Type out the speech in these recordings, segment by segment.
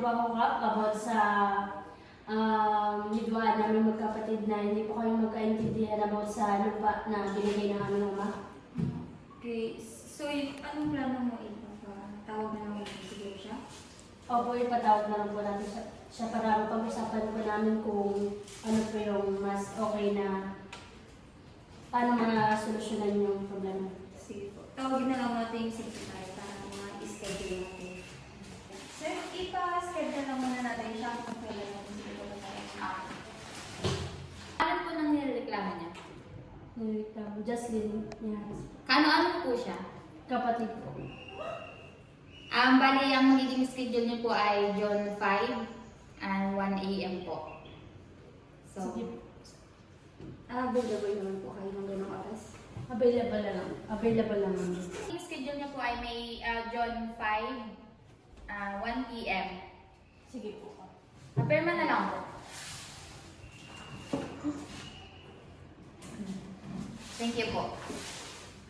po ako about sa midwaan namin magkapatid na hindi po kami magkaintindihan about sa lupa na binigay ng aming ama. Okay, so anong plano mo ito? Tawag na lang siguro siya? Opo, ipatawag na lang po natin siya para pag-usapan po namin kung ano po yung mas okay na paano solusyonan yung problema. Sige po. Tawagin na lang natin yung secretary para ma-schedule natin. Sir, ipa-schedule lang muna natin siya kung kailan natin siguro tayo. Ano po nang nireklamo niya? Jocelyn, yes. Ano po siya? Kapatid po. Bali, ang magiging schedule niyo po ay June 5 and 1 a.m. po. So, Sige po. Available naman po kayo ng ganong oras. Available lang. Available lang. yung schedule niyo po ay may June 5, 1 p.m. Sige po. Napirma na lang po. Thank you po.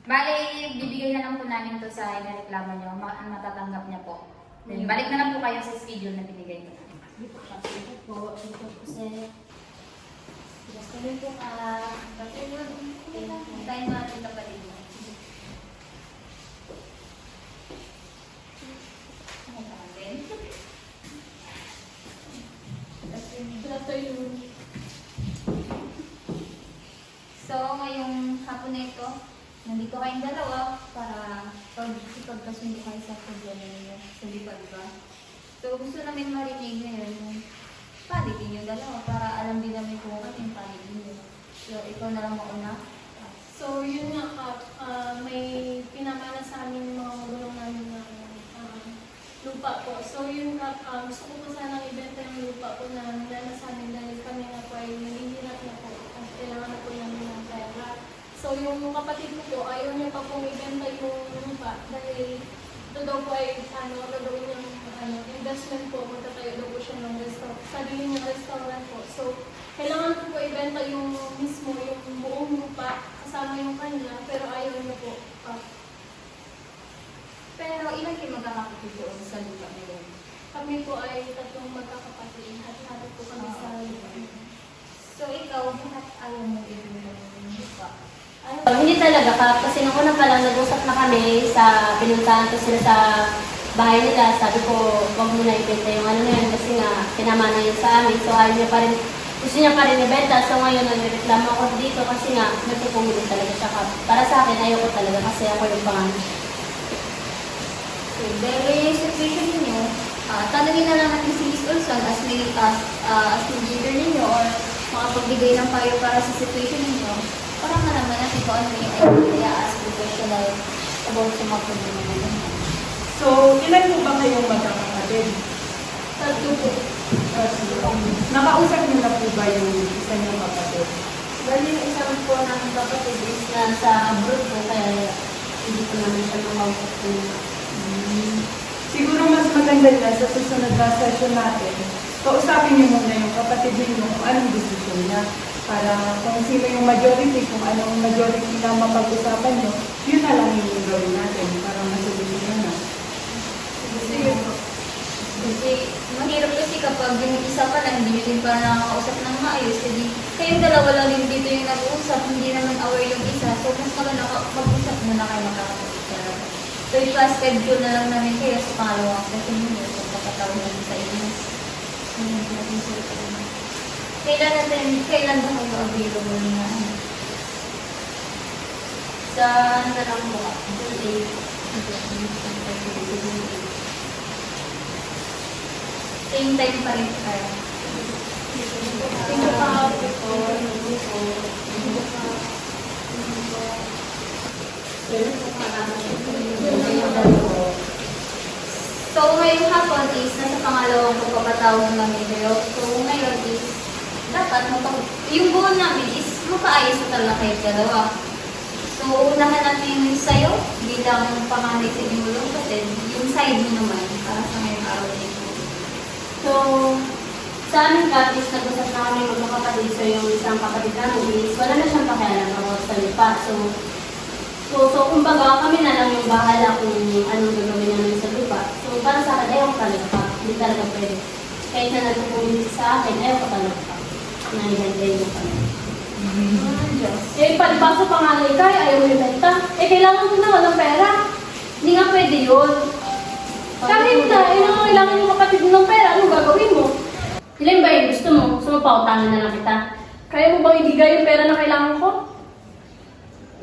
Bali, bibigay na lang po namin to sa inireklamo niyo. Matatanggap niya po. Then, balik na lang po kayo sa schedule na binigay ko. Sige po. Sige po. Sige po. Kasi gusto rin po Kasi yun, hintayin natin kapatid mo. So, ngayong hapon na ito, nandito kayong dalawa para pagkasundo kayo sa problema ninyo sa lipa, diba? So, gusto namin marinig ngayon yung paligid niyo dalawa para alam din namin kung ano yung paligid niyo. So, ikaw na lang mauna. So, yun nga, Kap, may pinamana sa amin yung mga gulong namin na lupa po. So, yun, Kap, gusto ko po sanang ibenta yung lupa po na nilala sa amin dahil kami nga po ay nilihirap na po at kailangan na po namin ng pera. So, yung kapatid ko po, ayaw niya pa pong ibenta yung lupa dahil ito daw po ay, gagawin yung investment po, magtatayo daw po siya ng restaurant, sarili niyang restaurant po. So, kailangan ko po ibenta yung mismo, yung buong lupa, kasama yung kanya, pero ayaw niya po. Pero ilan kayo magkakapatid doon sa lupa nila? Kami po ay tatlong magkakapatid, hati-hati po kami sa lupa. So, ikaw, bakit ayaw mo ibenta yung lupa? Hindi talaga ka, kasi nung una pa lang nag-usap na kami sa pinuntahan ko sila sa bahay nila. Sabi ko, wag mo na ibenta yung ano na yun kasi nga pinamana yun sa amin. So ayaw niya pa rin, gusto niya pa rin ibenta. So ngayon nagreklamo ako dito kasi nga nagpupumili talaga siya ka. Para sa akin, ayoko talaga kasi ako yung pangalan. Okay, pero yung situation ninyo, tanungin na lang natin si Miss Olson as leader ninyo or makapagbigay ng payo para sa situation ninyo. Para malaman natin kung ano yung idea as professional about sa mga problema ninyo. So, ilan po ba kayong magkakapatid? Tatlo po. Nakausap niyo na po ba yung isa niyong kapatid? Bali yung isang po ng kapatid is nasa abroad po kaya hindi ko naman siya makausap po. Siguro mas maganda na sa susunod na session natin, kausapin niyo muna yung kapatid niyo kung anong desisyon niya. Para kung sino yung majority, kung anong majority na mapag-usapan niyo, yun na lang yung gawin natin para masolusyonan na. Sige po. Kasi mahirap kasi kapag yung isa pa lang, hindi nyo din pa nakakausap ng maayos. Kasi kayong dalawa lang din dito yung nag-uusap, hindi naman aware yung isa. So mas maganda mag-usap muna kayo makakapagod talaga. So ipa-schedule na lang namin kayo sa pangalawang session nyo. So kapatawag natin sa inyo. Kailan ba kayo available na? Sa ano na lang po, June 8. Same time pa rin kayo. Thank you, Kap. So ngayong hapon is nasa pangalawang pagpapatawag namin kayo. So ngayon is dapat yung buo namin is mapaayos na talaga kayo dalawa. So unahan natin yung sayo bilang panganay sa inyong ulong kapatid. Yung side mo naman para sa ngayong araw na ito. So, sa aming kapis, nag-usap na kami magkakapatid. So, yung isang kapatid namin is wala na siyang pakialam about sa lupa. So, kumbaga, kami na lang yung bahala kung anong gagawin namin sa lupa. So, para sa akin, ayaw ko talaga pa. Hindi talaga pwede. Kahit na nagpupulis sa akin, ayaw ko talaga pa. Nangyayari mo kami. Eh, palibasa panganay ka, ayaw mo ibenta. Eh, kailangan ko na ng pera. Hindi nga pwede yun. Kahit na, kailangan yung kapatid mo ng pera, anong gagawin mo? Ilan ba yung gusto mo? Gusto mo pautangan na lang kita? Kaya mo bang ibigay yung pera na kailangan ko?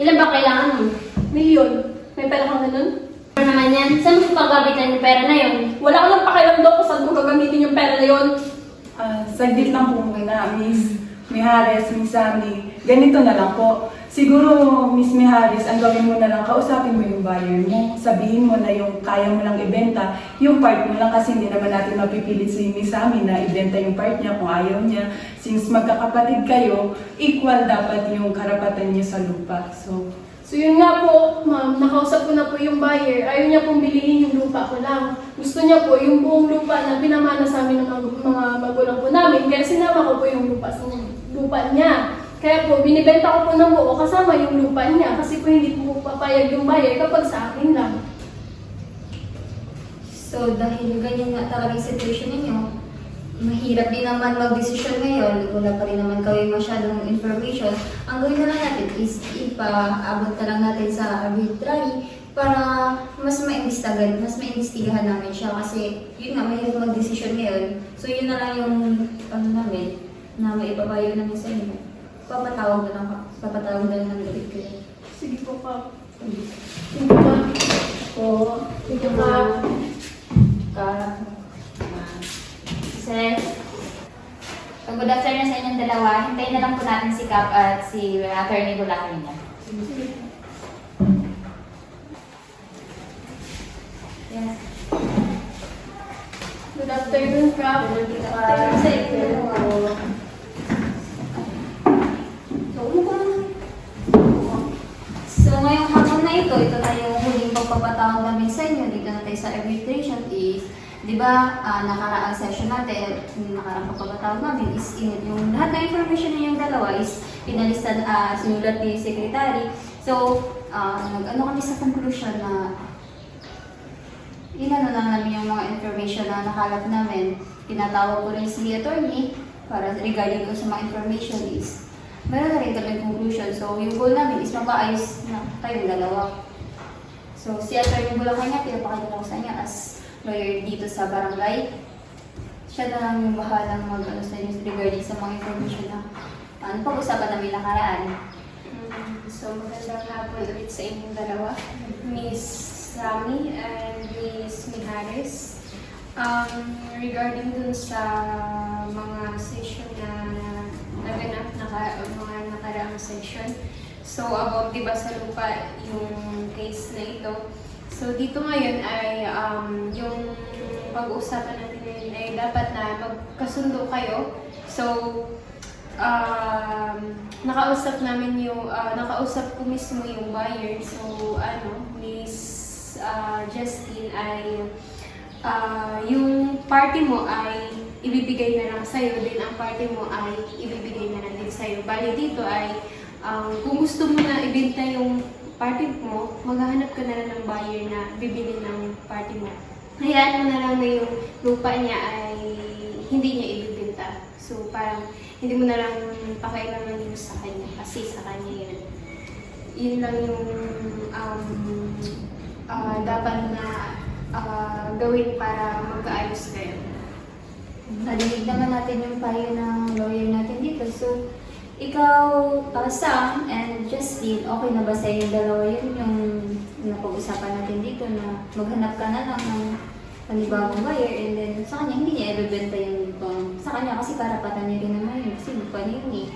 Ilan ba kailangan mo? Milyon. May pera kang ganun? Ano naman yan? Saan mo pagbabitan yung pera na yun? Wala ka lang pakialam doon kung saan ko gagamitin yung pera na yun. Saglit lang po muna, Miss Mihares, Miss Sammy. Ganito na lang po. Siguro, Miss Mihares, ang gawin mo na lang, kausapin mo yung buyer mo. Sabihin mo na yung kaya mo lang ibenta, yung part mo lang kasi hindi naman natin mapipilit si Miss Sammy na ibenta yung part niya kung ayaw niya. Since magkakapatid kayo, equal dapat yung karapatan niya sa lupa. So yun nga po, ma'am, nakausap ko na po yung buyer. Ayaw niya pong bilihin yung lupa ko lang. Gusto niya po yung buong lupa na pinamana sa amin ng mga magulang po namin. Kaya sinama ko po yung lupa niya. Kaya po, binibenta ko po ng buo kasama yung lupa niya. Kasi po hindi po papayag yung buyer kapag sa akin lang. So, dahil ganyan nga talaga yung situation ninyo, mahirap din naman mag-decision ngayon. Wala pa rin naman kami masyadong information. Ang gawin na lang natin is ipaabot na lang natin sa arbitrary para mas maimbestigahan namin siya. Kasi yun nga, mahirap mag-decision ngayon. So, yun na lang yung namin na maipapayo namin sa inyo. Papatawag na lang ng galit kayo. Sige po, Kap. Sige po. Sige po. Sir, so good afternoon sa inyong dalawa. Hintayin na lang po natin si Cap at si Attorney Bulacan niya. Yes. Good afternoon, Kap. Good afternoon sa inyo. So ngayong hapon na ito na yung huling pagpapatawag namin sa inyo. Dito na tayo sa arbitration is, di ba, nakaraang session natin, nakaraang pagpapatawag namin is yung lahat ng information ninyong dalawa is pinalistan, sinulat ni Secretary. So, nag-ano kami sa conclusion na inano lang namin yung mga information na nakalap namin. Tinatawag ko rin si attorney para regarding sa mga information is meron na rin kami conclusion. So, yung goal namin is mapaayos na tayong dalawa. So, si attorney Bulacan niya, pinapakita ko sa niya as lawyer dito sa barangay. Siya na lang yung bahalang mag-ano sa inyo regarding sa mga information na pag-usapan namin nakaraan. So, magandang hapon ulit sa inyong dalawa, Miss Sammy and Miss Mihares. Regarding dun sa mga session na naganap, mga nakaraang session. So, about diba sa lupa yung case na ito. So, dito ngayon ay yung pag-uusapan natin ngayon ay dapat na magkasundo kayo. So, nakausap ko mismo yung buyer. So, Miss Justine ay yung party mo ay ibibigay na lang sa'yo, din ang party mo ay ibibigay na lang din sa'yo. Bali dito ay kung gusto mo na ibenta yung party mo, maghahanap ka na lang ng buyer na bibili ng party mo. Hayaan mo na lang na yung lupa niya ay hindi niya ibibenta. So parang hindi mo na lang pakailangan yung sa kanya kasi sa kanya yun. Yun lang yung dapat na gawin para magkaayos kayo. Nadinig naman natin yung payo ng lawyer natin dito. So, ikaw, Sam and Justine, okay na ba sa inyo dalawa yun yung napag-usapan natin dito na maghanap ka na lang ng panibagong buyer and then sa kanya hindi niya ibebenta yung sa kanya kasi karapatan niya rin naman yun kasi lupa niya yun eh.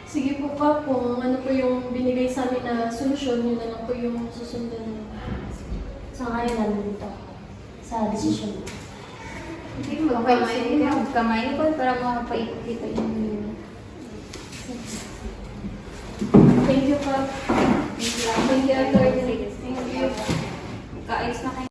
Sige po, Kap. Kung ano po yung binigay sa amin na solusyon, yun na lang po yung susundan. Sa kanya namin dito. Sa decision. Hindi mo kamay ko para makapaikot dito yung Thank you, Kap. Thank you, Attorney. Thank you. Kaayos na kayo.